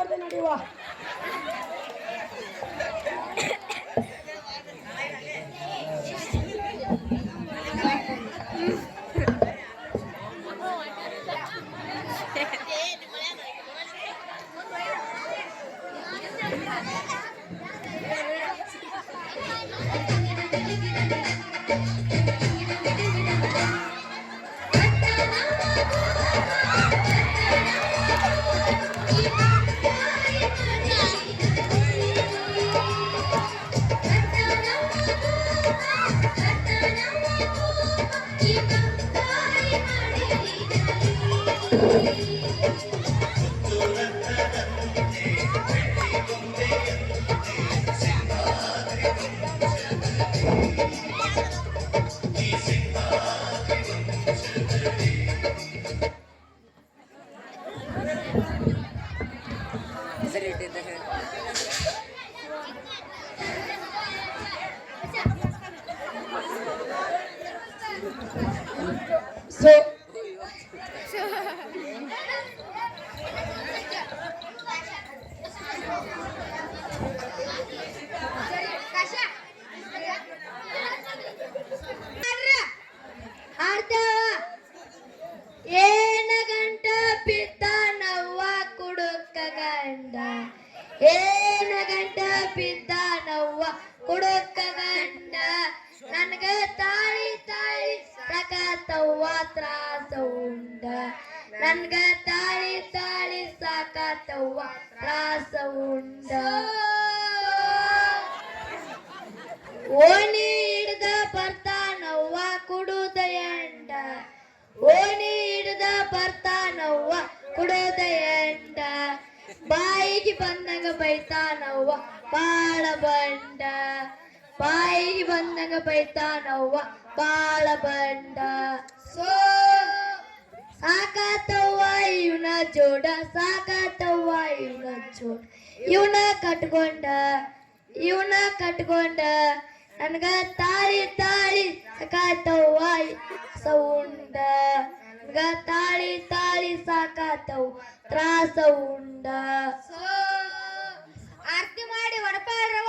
ಅದೇ ನಡೆಯುವ ಸೊ ಏನ ಗಂಟ ಬಿದ್ದಾನವ್ವ ಕುಡುಕ ಗಂಡ ಏನ ಗಂಟ ಬಿದ್ದಾನವ್ವ ಕುಡುಕ ಗಂಡ ನನ್ಗ ತಾಳಿ ತಾಳಿ ಸಾಕಾತವ್ವ ತ್ರಾಸ ಉಂಡ ನನ್ಗ ತಾಳಿ ತಾಳಿ ಸಾಕಾತವ್ವ ತ್ರಾಸ ಉಂಡ ಓಣಿ ಹಿಡ್ದ ಬರ್ತಾನವ್ವ ಕುಡುದ ಎಂಡ ಓಣಿ ಹಿಡ್ದ ಬರ್ತಾನವ್ವ ಕುಡುದ ಎಂಡ ಬಾಯಿಗೆ ಬಂದಂಗ ಬೈತಾನವ್ವ ಬಾಳ ಬಂಡ ಬಾಯಿಗೆ ಬಂದಂಗ ಬೈತಾನವ್ವ ಬಾಳ ಬಂಡ ಸೋ ಸಾಕಾತವ್ವ ಇವನ ಜೋಡ ಸಾಕಾತವ್ವ ಇವನ ಜೋಡ ಇವನ ಕಟ್ಕೊಂಡ ನನ್ಗ ತಾಳಿ ತಾಳಿ ಸಾಕಾತವ್ವ ಸೌಂಡ ನನ್ಗ ತಾಳಿ ತಾಳಿ ಸಾಕಾತವ್ ತ್ರಾಸ ಉಂಡ ಆರ್ತಿ ಮಾಡಿ ಹೊಡಪಾಡ್ರವ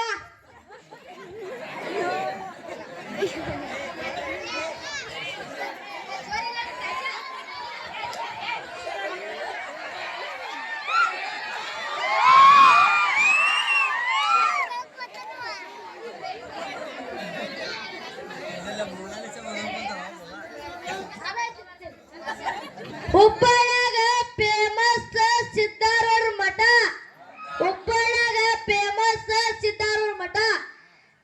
ಹುಬ್ಬಳ್ಯಾಗ ಫೇಮಸ್ ಸಿದ್ದಾರೂರ್ ಮಠ ಹುಬ್ಬಳ್ಯಾಗ ಫೇಮಸ್ ಸಿದ್ದಾರೂರ್ ಮಠ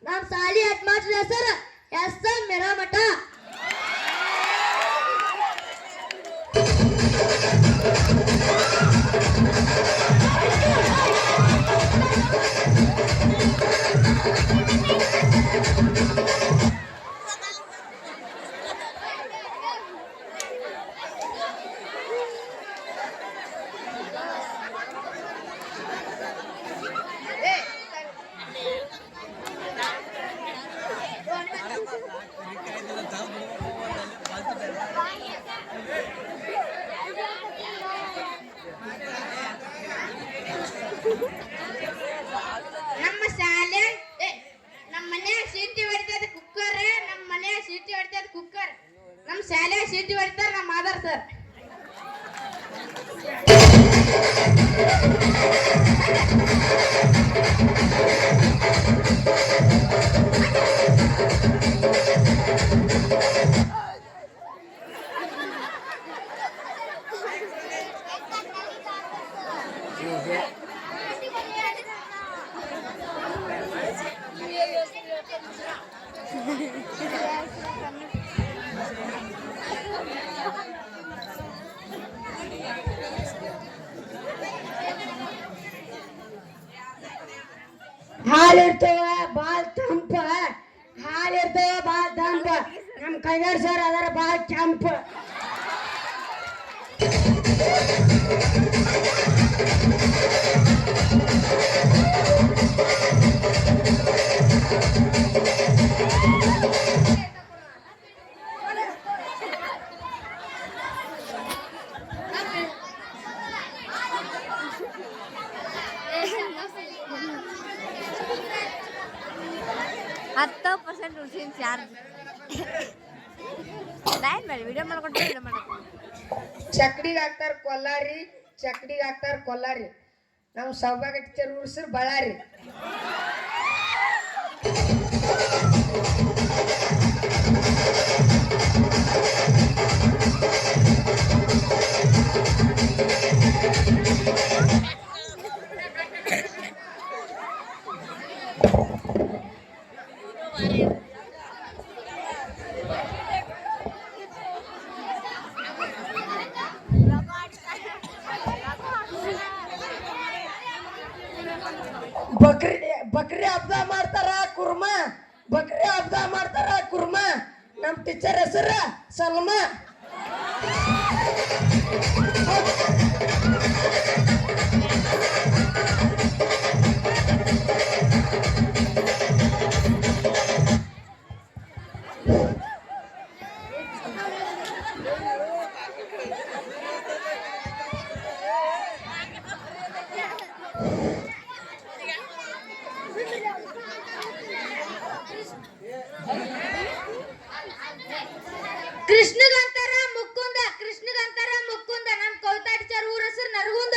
ನಮ್ಮ ಸಾಲಿ ಹೆಡ್ಮಾಸ್ಟರ್ ಹೆಸರು ಎಸ್ ಎಂ ಮೆರಮಠ ನಮ್ಮ ಶಾಲೆ ನಮ್ಮ ಮನ್ಯಾಗ ಸೀಟಿ ಹೊಡಿತದ ಕುಕ್ಕರ್ ನಮ್ಮ ಮನ್ಯಾಗ ಸೀಟಿ ಹೊಡಿತದ ಕುಕ್ಕರ್ ನಮ್ಮ ಶಾಲೆ ಸೀಟಿ ಹೊಡಿತಾರ ನಮ್ಮ ಆಧಾರ್ ಸರ್ ಹಾಲಿರ್ತವ ಬಾಳ್ ತಂಪ ಹಾಲಿರ್ತವ ಬಾಳ್ ತಂಪ ನಮ್ ಕೈಗಾರ್ ಸರ್ ಅದರ ಬಾಳ್ ಕೆಂಪ ಚಕ್ಡಿಗೆ ಹಾಕ್ತಾರ ಕೊಲ್ಲಾರಿ, ಚಕ್ಡಿಗೆ ಹಾಕ್ತಾರ ಕೊಲ್ಲಾರಿ. ನಾವು ಸೌಭಾಗ್ಯ ಟೀಚರ್ ಉರ್ಸ್ರು ಬಳ್ಳಾರಿ. ಬಕ್ರಿ ಹಬ್ಬ ಮಾಡ್ತಾರ ಕುರ್ಮಾ, ಬಕ್ರಿ ಹಬ್ಬ ಮಾಡ್ತಾರ ಕುರ್ಮಾ. ನಮ್ ಟೀಚರ್ ಹೆಸರ ಸಲ್ಮಾ. ಕೃಷ್ಣಗಂತಾರ ಮುಕ್ಕುಂದ, ಕೃಷ್ಣಗಂತಾರ ಮುಕ್ಕುಂದ. ನಮ್ ಕವಿತಾ ಟೀಚರ್ ಊರ ಹೆಸರು ನರಗುಂದ.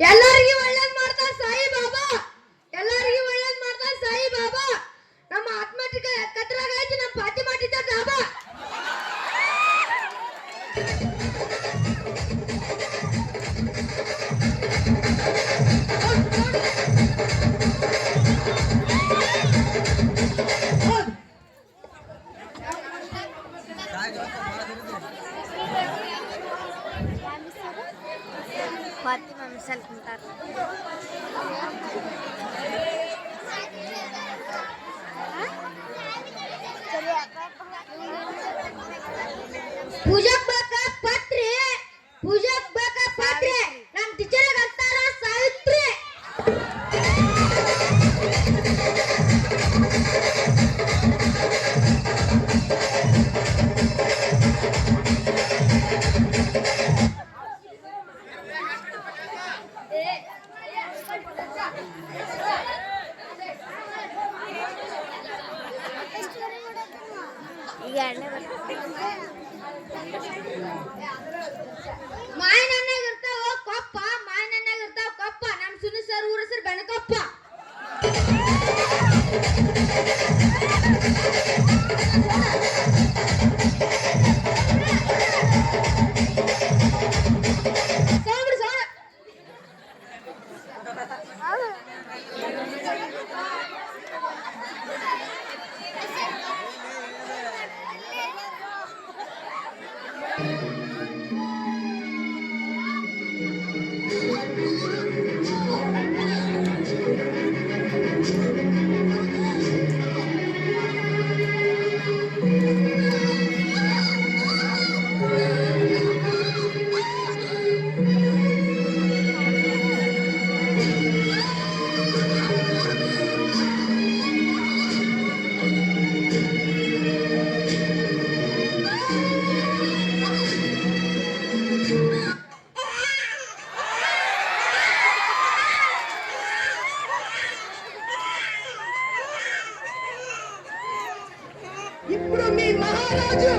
ಎಲ್ಲರಿಗೂ ಒಳ್ಳೇದ್ ಮಾಡ್ತಾರ ಸಾಯಿ ಬಾಬಾ, ಎಲ್ಲರಿಗೂ ಒಳ್ಳೇದ್ ಮಾಡ್ತಾರ ಸಾಯಿ ಬಾಬಾ. ನಮ್ಮ ಆತ್ಮಟಿಕ ಕತ್ರಾಗ ಐತಿ ನಮ್ಮ ಫಾತಿಮಾ ಟೀಚರ್ ದಾಬಾ. ಫಾತಿಮಾ ಮಿಸಲ್ ಕುಂತಾರ. ಪೂಜಾಕ್ ಬೇಕಾ ಪತ್ರಿ, ಪೂಜಾಕ್ ಬೇಕಾ ಪತ್ರಿ. ನಮ್ ಟೀಚರ್ ಅಂತಾರ ಸಾವಿತ್ರಿ. ಈಗ ಎಣ್ಣೆ ಮಾಯನನ್ನಾಗ ಇರ್ತಾವ ಕೊಪ್ಪ, ಮಾಯನನ್ನಾಗ ಇರ್ತಾವ ಕೊಪ್ಪ. ನಮ್ ಸುನಿ ಸರ್ ಊರ ಹೆಸರು ಬೆನಕೊಪ್ಪ. ఇప్పుడు మీ మహారాజు